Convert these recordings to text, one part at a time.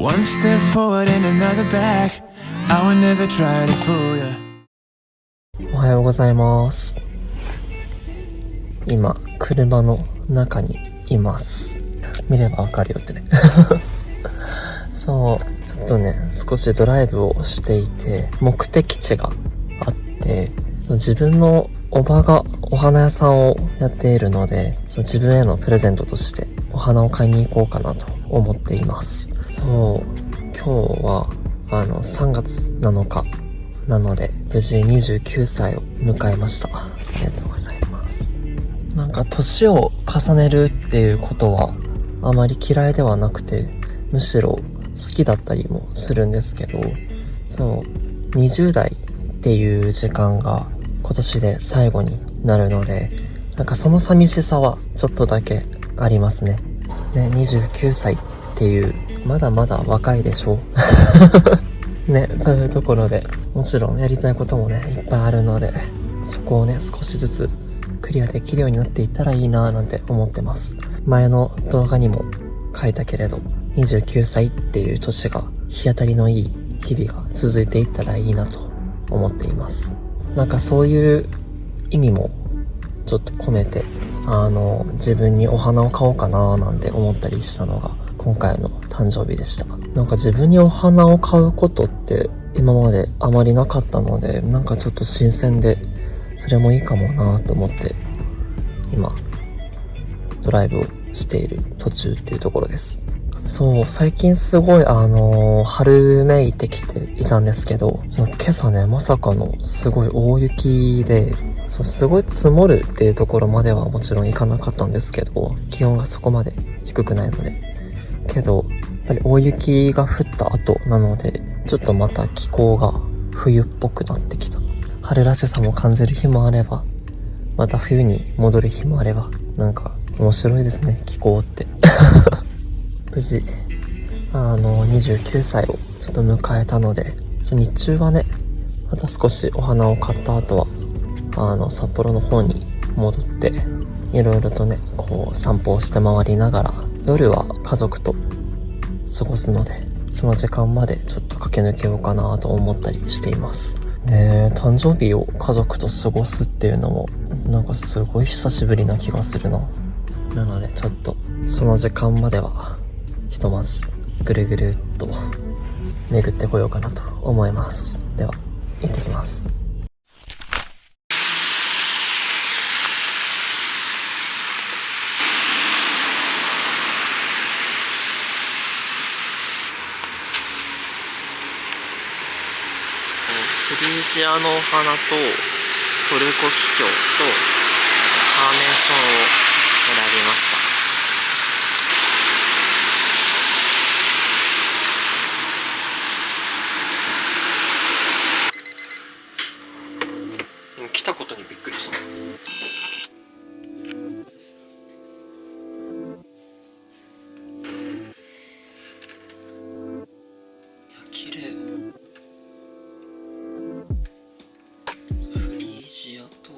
One step forward and another back. I would never try to fool you. おはようございます。今車の中にいます。見ればわかるよってねそうちょっとね少しドライブをしていて、目的地があって、自分のおばがお花屋さんをやっているので、自分へのプレゼントとしてお花を買いに行こうかなと思っています。今日は3月7日なので無事29歳を迎えました。ありがとうございます。なんか年を重ねるっていうことはあまり嫌いではなくて、むしろ好きだったりもするんですけど、20代っていう時間が今年で最後になるので、なんかその寂しさはちょっとだけありますね。29歳っていうまだまだ若いでしょね、というところで、もちろんやりたいこともねいっぱいあるので、そこをね少しずつクリアできるようになっていったらいいななんて思ってます。前の動画にも書いたけれど、29歳っていう年が日当たりのいい日々が続いていったらいいなと思っています。なんかそういう意味もちょっと込めて自分にお花を買おうかななんて思ったりしたのが今回の誕生日でした。なんか自分にお花を買うことって今まであまりなかったので、なんかちょっと新鮮でそれもいいかもなと思って今ドライブをしている途中っていうところです。最近すごい春めいてきていたんですけど、今朝ねまさかのすごい大雪で、すごい積もるっていうところまではもちろん行かなかったんですけど、気温がそこまで低くないので、けどやっぱり大雪が降った後なので、ちょっとまた気候が冬っぽくなってきた。春らしさも感じる日もあれば、また冬に戻る日もあれば、なんか面白いですね、気候って無事29歳をちょっと迎えたので、日中はねまた少しお花を買った後は札幌の方に戻っていろいろとねこう散歩をして回りながら、夜は家族と過ごすので、その時間までちょっと駆け抜けようかなと思ったりしています。で、誕生日を家族と過ごすっていうのもなんかすごい久しぶりな気がするな。なのでちょっとその時間まではひとまずぐるぐるっと巡ってこようかなと思います。では行ってきます。フリージアのお花とトルコキキョウとカーネーションを選びました。来たことにびっくりした。綺麗。フリージアと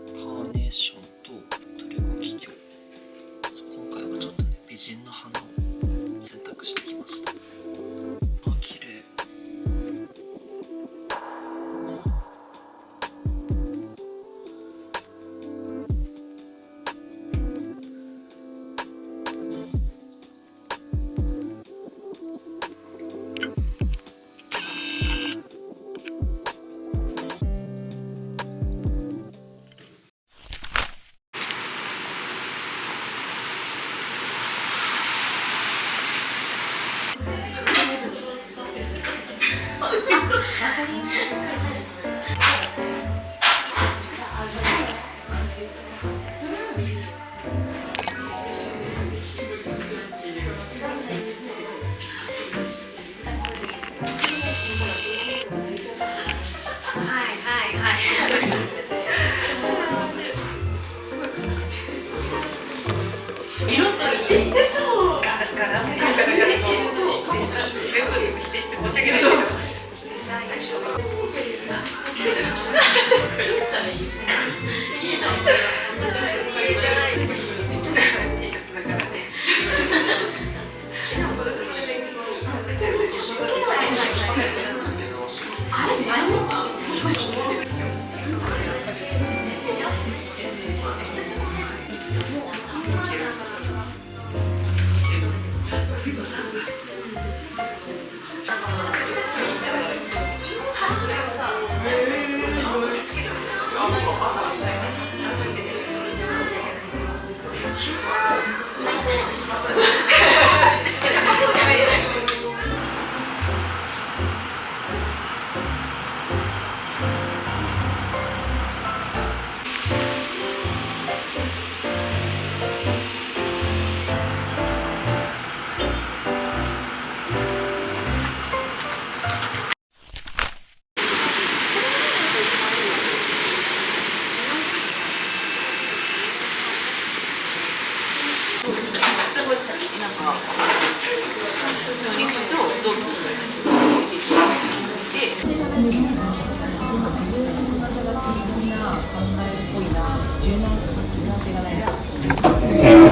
カーネーションとトルコキキョウ。今回はちょっとね美人の花を選択してきました。綺麗。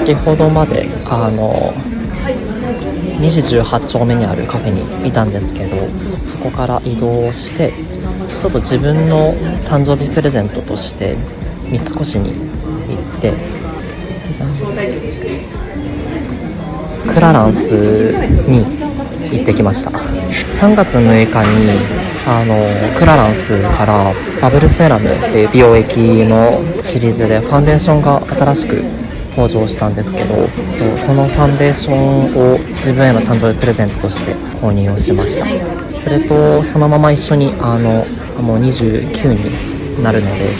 先ほどまで2時18丁目にあるカフェにいたんですけど、そこから移動してちょっと自分の誕生日プレゼントとして三越に行ってクラランスに行ってきました。3月6日にクラランスからダブルセラムっていう美容液のシリーズでファンデーションが新しく登場したんですけど、そのファンデーションを自分への誕生日プレゼントとして購入をしました。それとそのまま一緒にもう29になるので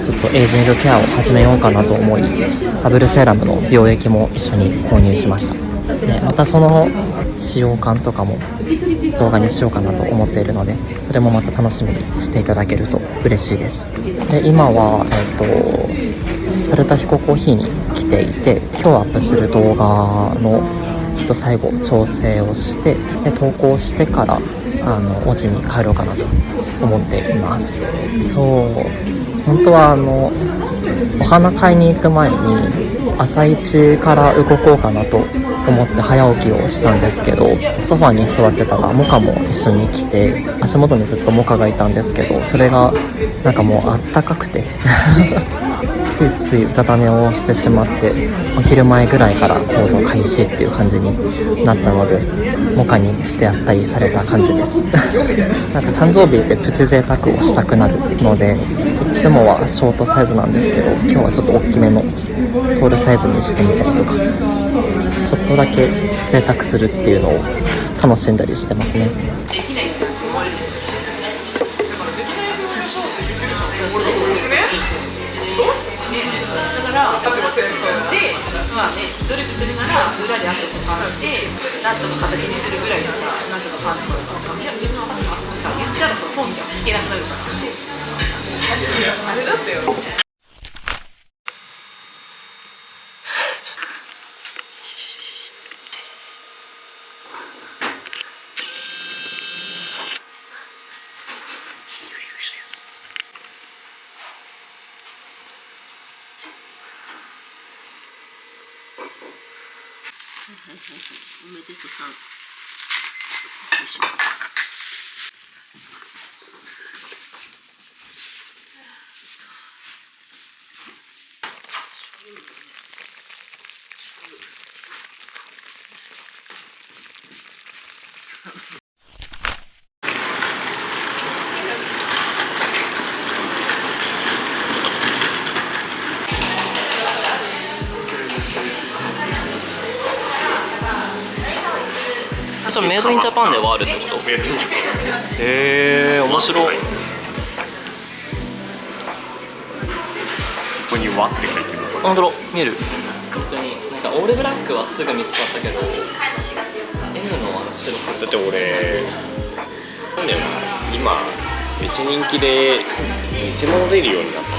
ちょっとエイジングケアを始めようかなと思い、ダブルセラムの美容液も一緒に購入しました。またその使用感とかも動画にしようかなと思っているので、それもまた楽しみにしていただけると嬉しいです。で今はサルタヒココーヒーに来ていて、今日アップする動画の最後調整をしてで投稿してからお家に帰ろうかなと思っています。本当はお花買いに行く前に朝一から動こうかなと思って早起きをしたんですけど、ソファーに座ってたらモカも一緒に来て、足元にずっとモカがいたんですけど、それがなんかもうあったかくてついついうたた寝をしてしまって、お昼前ぐらいから行動開始っていう感じになったので、モカにしてやったりされた感じですなんか誕生日ってプチ贅沢をしたくなるので、いつもはショートサイズなんですけど、今日はちょっと大きめのトールサイズにしてみたりとか、ちょっとだけ贅沢するっていうのを楽しんだりしてますね。努力するなら裏であと保管してなんとか形にするぐらいのさ、なんとかファンとかさ、いや自分は分かってますってさ言ったらさ損じゃん、弾けなくなるからあれだったよ。おめでとうさん。よいしょ。それメイドインジャパンではあるってこと？メイドインジャパン。面白い。ここに和って書いてる。本当だ、見える。本当になんかオールブラックはすぐ見つかったけど N の白くだって俺なんだよな、今めっちゃ人気で偽物出るようになったんだ。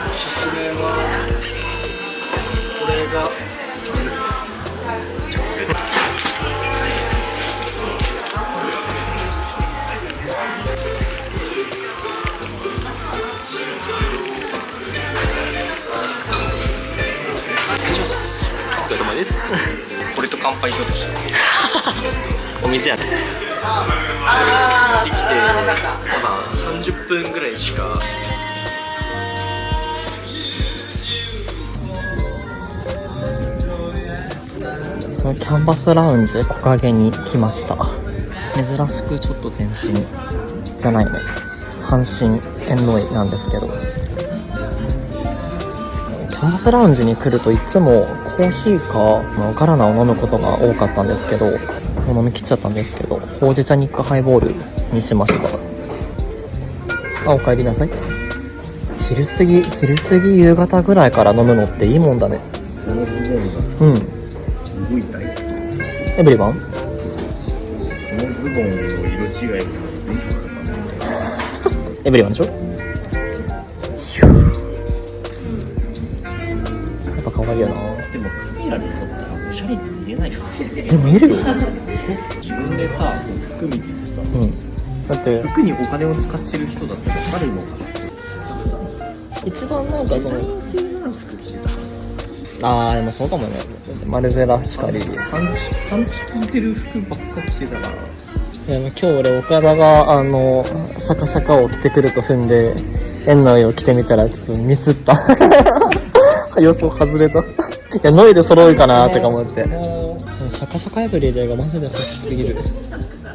おすすめはこれがチョコレートです。乾杯しようとしてお水やね。できて分かった。まだ30分ぐらいしか。そのキャンバスラウンジ木陰に来ました。珍しくちょっと前進じゃないね、半身縁のいなんですけど、キャンバスラウンジに来るといつもコーヒーかガラナを飲むことが多かったんですけど、もう飲み切っちゃったんですけど、ほうじ茶ニックハイボールにしました。お帰りなさい。昼過ぎ夕方ぐらいから飲むのっていいもんだね。このズボンがうん。すごい大好き。エブリバン？このズボンの色違いが全色かったね。エブリバンでしょ？やっぱ可愛いよな。でもカメラで撮ったらおしゃれに見えないかもしれない。でも見えるよ。自分でさ、服見ててさ、うん。だって服にお金を使ってる人だったら誰のかな。一番なんかその男性な服着てた。でもそうかもね。マルジェラしかり。パンチ効いてる服ばっか着てたら。いや今日俺岡田がシャカシャカを着てくると踏んで円の絵を着てみたらちょっとミスった。予想外れた。いやノイで揃うかなとか思って。シャカシャカエブリデイがマジで欲しすぎる。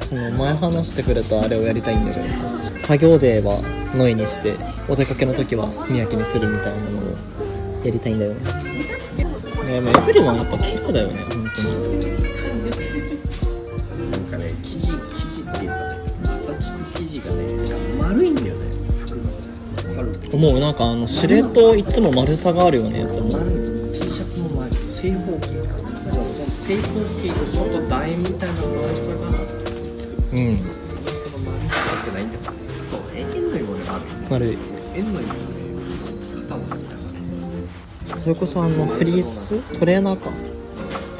その前話してくれたあれをやりたいんだけどさ、作業デーはノイにしてお出かけの時は宮城にするみたいなのをやりたいんだよね。エブリマンやっぱ綺麗だよね、本当に。なんかね、生地っていうかね、形と生地がね、丸いんだよね、服が。わかる？思う。なんかシルエットいつも丸さがあるよねって思う。丸い。T シャツも丸い。正方形感じ。だからその正方形とちょっと楕円みたいな丸さがつく。うん。その丸いってないんだよね。そう、円のようにある。丸い。円のように肩を巻きながら。それこそフリーストレーナーか。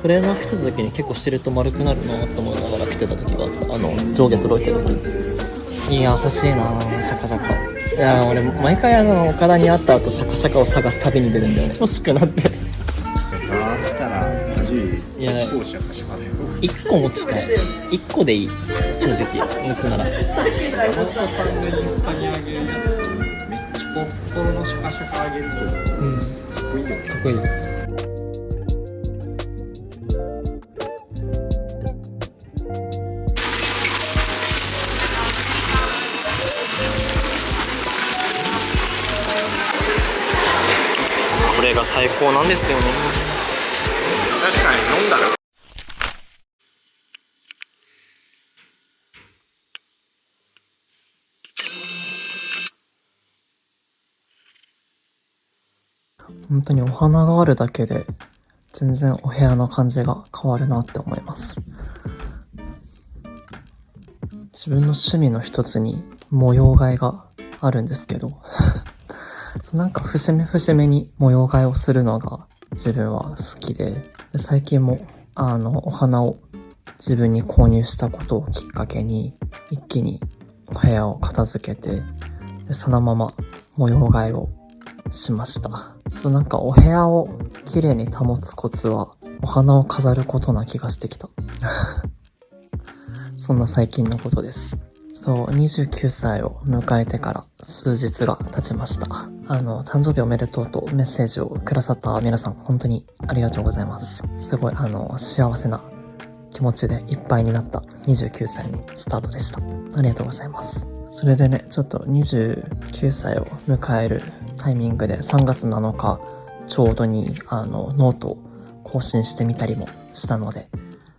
トレーナー着てた時に結構シルエット丸くなるなと思いながら着てた時があった。上下揃えてる時。いや、欲しいなシャカシャカ。いや、俺毎回岡田に会った後シャカシャカを探す旅に出るんだよね。欲しくなって。あったらいや、こうシャカシャカだよ。1個持ちたい。1個でいい。正直持つなら。山本さんがインスタに上げるやつめっちゃポッポロのシャカシャカ上げると、うん。かっこいいよね。かっこいい。これが最高なんですよね。確かに飲んだら本当にお花があるだけで全然お部屋の感じが変わるなって思います。自分の趣味の一つに模様替えがあるんですけどなんか節目節目に模様替えをするのが自分は好きで、最近もお花を自分に購入したことをきっかけに一気にお部屋を片付けて、そのまま模様替えをしました。なんかお部屋を綺麗に保つコツはお花を飾ることな気がしてきたそんな最近のことです。29歳を迎えてから数日が経ちました。誕生日おめでとうとメッセージをくださった皆さん本当にありがとうございます。すごい幸せな気持ちでいっぱいになった29歳のスタートでした。ありがとうございます。それでね、ちょっと29歳を迎えるタイミングで3月7日ちょうどにノートを更新してみたりもしたので、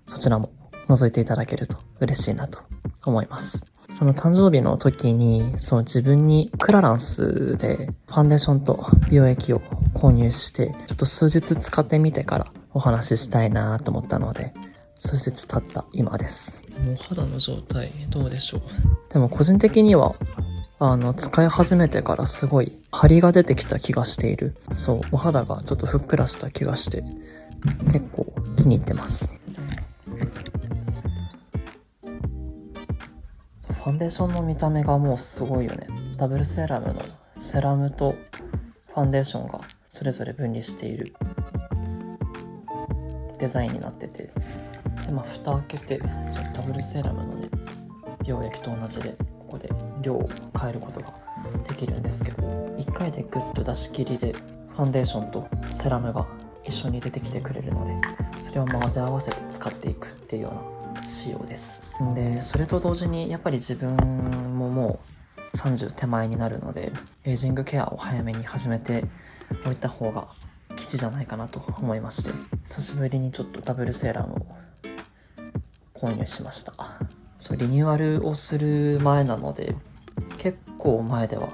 そちらも覗いていただけると嬉しいなと思います。その誕生日の時に自分にクラランスでファンデーションと美容液を購入して、ちょっと数日使ってみてからお話ししたいなと思ったので、数日経った今です。もう肌の状態どうでしょう。でも個人的には使い始めてからすごい張りが出てきた気がしている。お肌がちょっとふっくらした気がして結構気に入ってます。ファンデーションの見た目がもうすごいよね。ダブルセラムのセラムとファンデーションがそれぞれ分離しているデザインになっててで蓋開けてダブルセラムのね美容液と同じでここで量を変えることができるんですけど、1回でグッと出し切りでファンデーションとセラムが一緒に出てきてくれるので、それを混ぜ合わせて使っていくっていうような仕様です。でそれと同時にやっぱり自分ももう30手前になるので、エイジングケアを早めに始めておいた方が吉じゃないかなと思いまして、久しぶりにちょっとダブルセーラムを購入しました。リニューアルをする前なので結構前では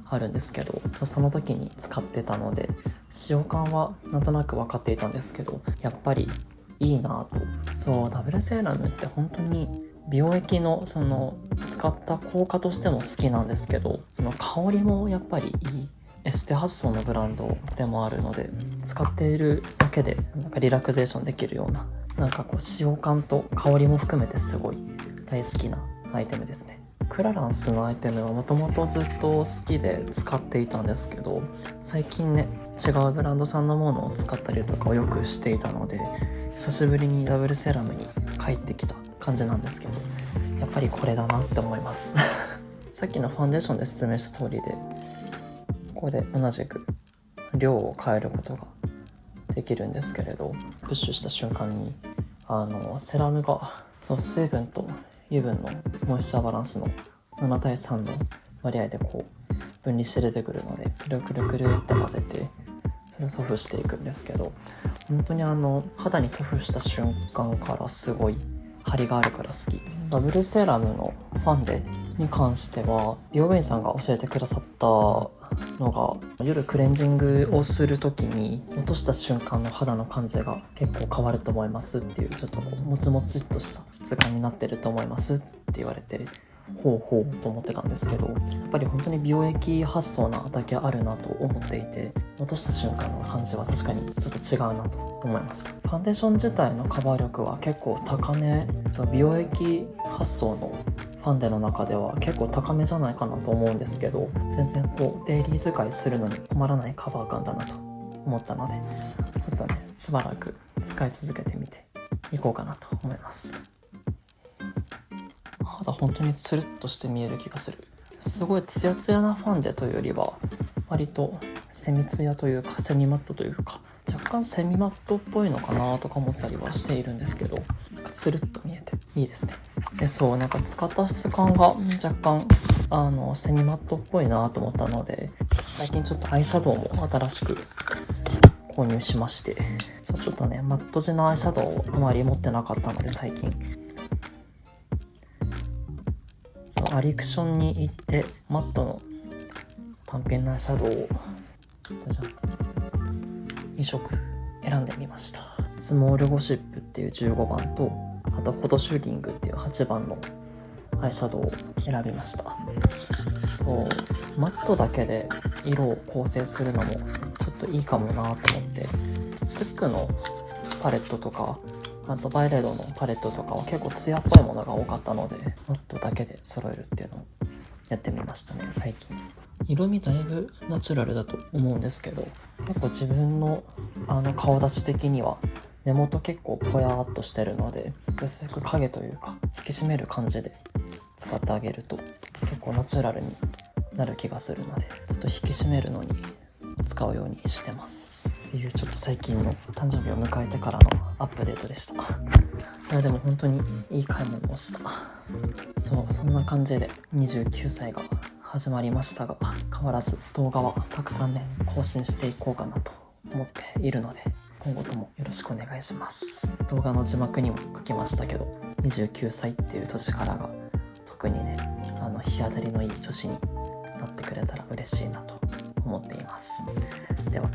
あるんですけど、その時に使ってたので使用感はなんとなく分かっていたんですけど、やっぱりいいなと。ダブルセーラムって本当に美容液の使った効果としても好きなんですけど、その香りもやっぱりいいエステ発想のブランドでもあるので、使っているだけでなんかリラクゼーションできるような、なんかこう使用感と香りも含めてすごい大好きなアイテムですね。クラランスのアイテムはもともとずっと好きで使っていたんですけど、最近ね違うブランドさんのものを使ったりとかをよくしていたので、久しぶりにダブルセラムに帰ってきた感じなんですけど、やっぱりこれだなって思いますさっきのファンデーションで説明した通りで、ここで同じく量を変えることができるんですけれど、プッシュした瞬間にセラムが水分と油分のモイスチャーバランスの7対3の割合でこう分離して出てくるので、それをくるくるって混ぜてそれを塗布していくんですけど、本当に肌に塗布した瞬間からすごい張りがあるから好き。ダブルセラムのファンデに関しては美容院さんが教えてくださったのが、夜クレンジングをする時に落とした瞬間の肌の感じが結構変わると思いますっていう、ちょっとこうもちもちっとした質感になってると思いますって言われて、ほうほうと思ってたんですけど、やっぱり本当に美容液発想なだけあるなと思っていて、落とした瞬間の感じは確かにちょっと違うなと思いました。ファンデーション自体のカバー力は結構高め、美容液発想のファンデの中では結構高めじゃないかなと思うんですけど、全然こうデイリー使いするのに困らないカバー感だなと思ったので、ちょっとねしばらく使い続けてみていこうかなと思います。肌本当にツルッとして見える気がする。すごいツヤツヤなファンデというよりは割とセミツヤというかセミマットというか、若干セミマットっぽいのかなとか思ったりはしているんですけど、なんかツルッと見えていいですね。でなんか使った質感が若干セミマットっぽいなと思ったので、最近ちょっとアイシャドウも新しく購入しまして、ちょっとねマット地のアイシャドウをあまり持ってなかったので、最近アリクションに行ってマットの単品のアイシャドウを2色選んでみました。スモールゴシップっていう15番と、あとフォトシューティングっていう8番のアイシャドウを選びました。マットだけで色を構成するのもちょっといいかもなと思って、スックのパレットとか、あとバイレードのパレットとかは結構ツヤっぽいものが多かったので、マットだけで揃えるっていうのをやってみましたね。最近色味だいぶナチュラルだと思うんですけど、結構自分の顔立ち的には根元結構ぽやーっとしてるので、薄く影というか引き締める感じで使ってあげると結構ナチュラルになる気がするので、ちょっと引き締めるのに使うようにしてますっていう、ちょっと最近の誕生日を迎えてからのアップデートでした。いやでも本当にいい買い物をした。そんな感じで29歳が始まりましたが、変わらず動画はたくさんね更新していこうかなと思っているので、今後ともよろしくお願いします。動画の字幕にも書きましたけど、29歳っていう年からが特にね日当たりのいい年になってくれたら嬉しいなと思っています。では。